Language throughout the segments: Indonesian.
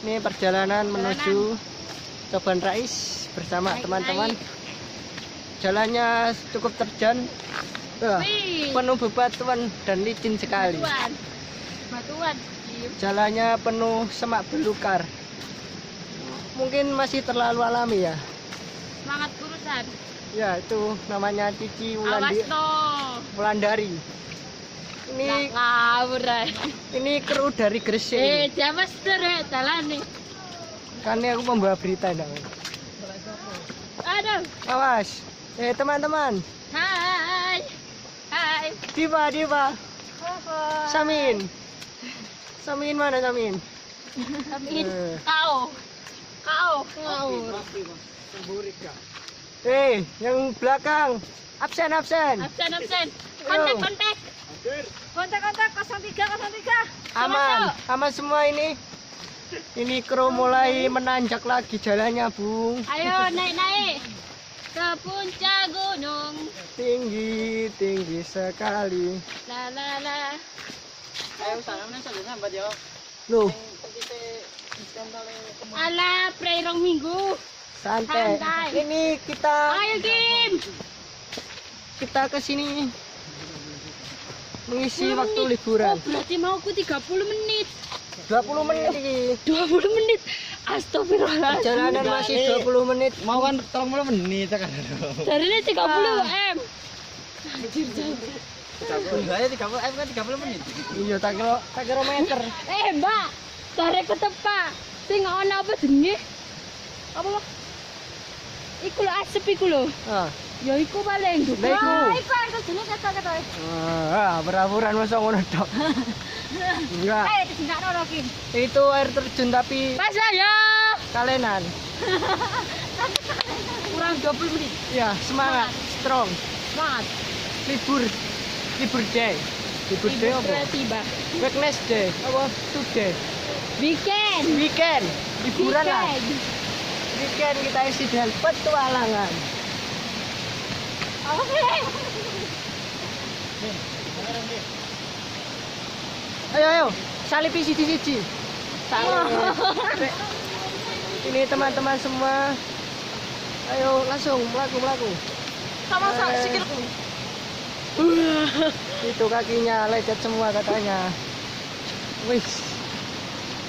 Ini perjalanan menuju Coban Rais bersama teman-teman. Jalannya cukup terjal, penuh bebatuan dan licin sekali. Batuan. Jalannya penuh semak belukar. Mungkin masih terlalu alami ya. Semangat urusan. Ya, itu namanya Cici Awas no. Wulandari. Ini ngawur ini kru dari Gresik. jamas terus jalan nih. Kan ini aku membawa berita dong. Aduh. Awas. Teman-teman. Hai. Hai. Diva. Samin. Samin mana Samin? Samin. Kau. Yang belakang. Absen. Absen. Ayo. Kontak 03. Aman semua ini. Ini kru mulai menanjak lagi jalannya, Bung. Ayo naik ke puncak gunung. Tinggi sekali. La. Ayo sana sambat yo. Loh, Ala pre-rong minggu. santai. Santai. Ini kita Ayo Kim. ke sini mengisi 10 waktu menit. liburan. Oh, berarti mau aku 30 menit. 20 menit ini. 20 menit. Astagfirullahaladzim. Perjalanan masih 20 menit. Mau kan 30 menit kan. Dari ini 30 M. Saya 30 kan 30 menit. Iya, tak kira meter. Mbak. Tarik ke tepak. Sing ono apa jenenge? Apa? Iku lho asep iku lho. Ah, Ya iku paling. Lah iku. Iku aku jenenge ketok-ketok. beraburan masa ngono tok. Enggak. Enggak ono Kim. Itu air terjun tapi Pas ya. kalenan. Kurang 20 menit. Ya, semangat, strong. Semangat. Libur day. Libur day apa? Tiba. Wednesday. Apa? Today. Weekend. Liburan lah. Weekend kita isi dengan petualangan. Oke. Ayo, salipi siji-siji. Ini teman-teman semua. Ayo langsung melaku. Sama sikilku. Itu kakinya lecet semua katanya. Wis.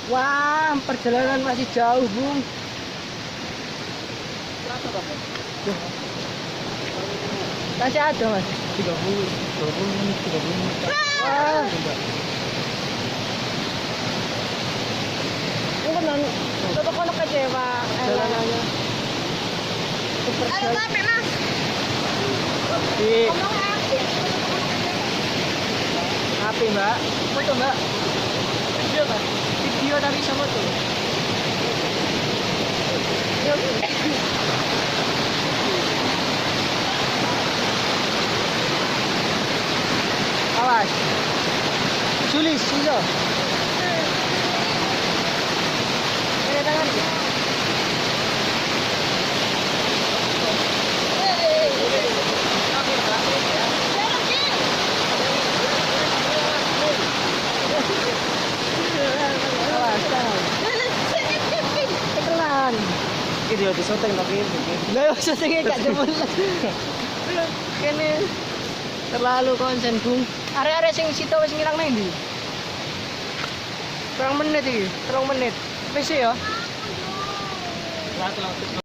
Wah, perjalanan masih jauh, Bung. Masih ada, Mas. 20 menit. Wah. Bukan tetap kono kecewa. Jalanannya. Super Ayo jauh. tapi Mas. Di Ngomong aja. HP, Mbak. Foto, Mbak. Video, Mbak. Video tapi sama tuh. Awas. Sulis, iso. Ini tangan. Awas, tangan. Pelan. Iki yo disoteng tapi Lah syutingnya gak jebul. Kene terlalu konsen, Bung. Are-are sing sito wis ngilang nang ndi? Kurang menit iki, 3 menit. Wis ya.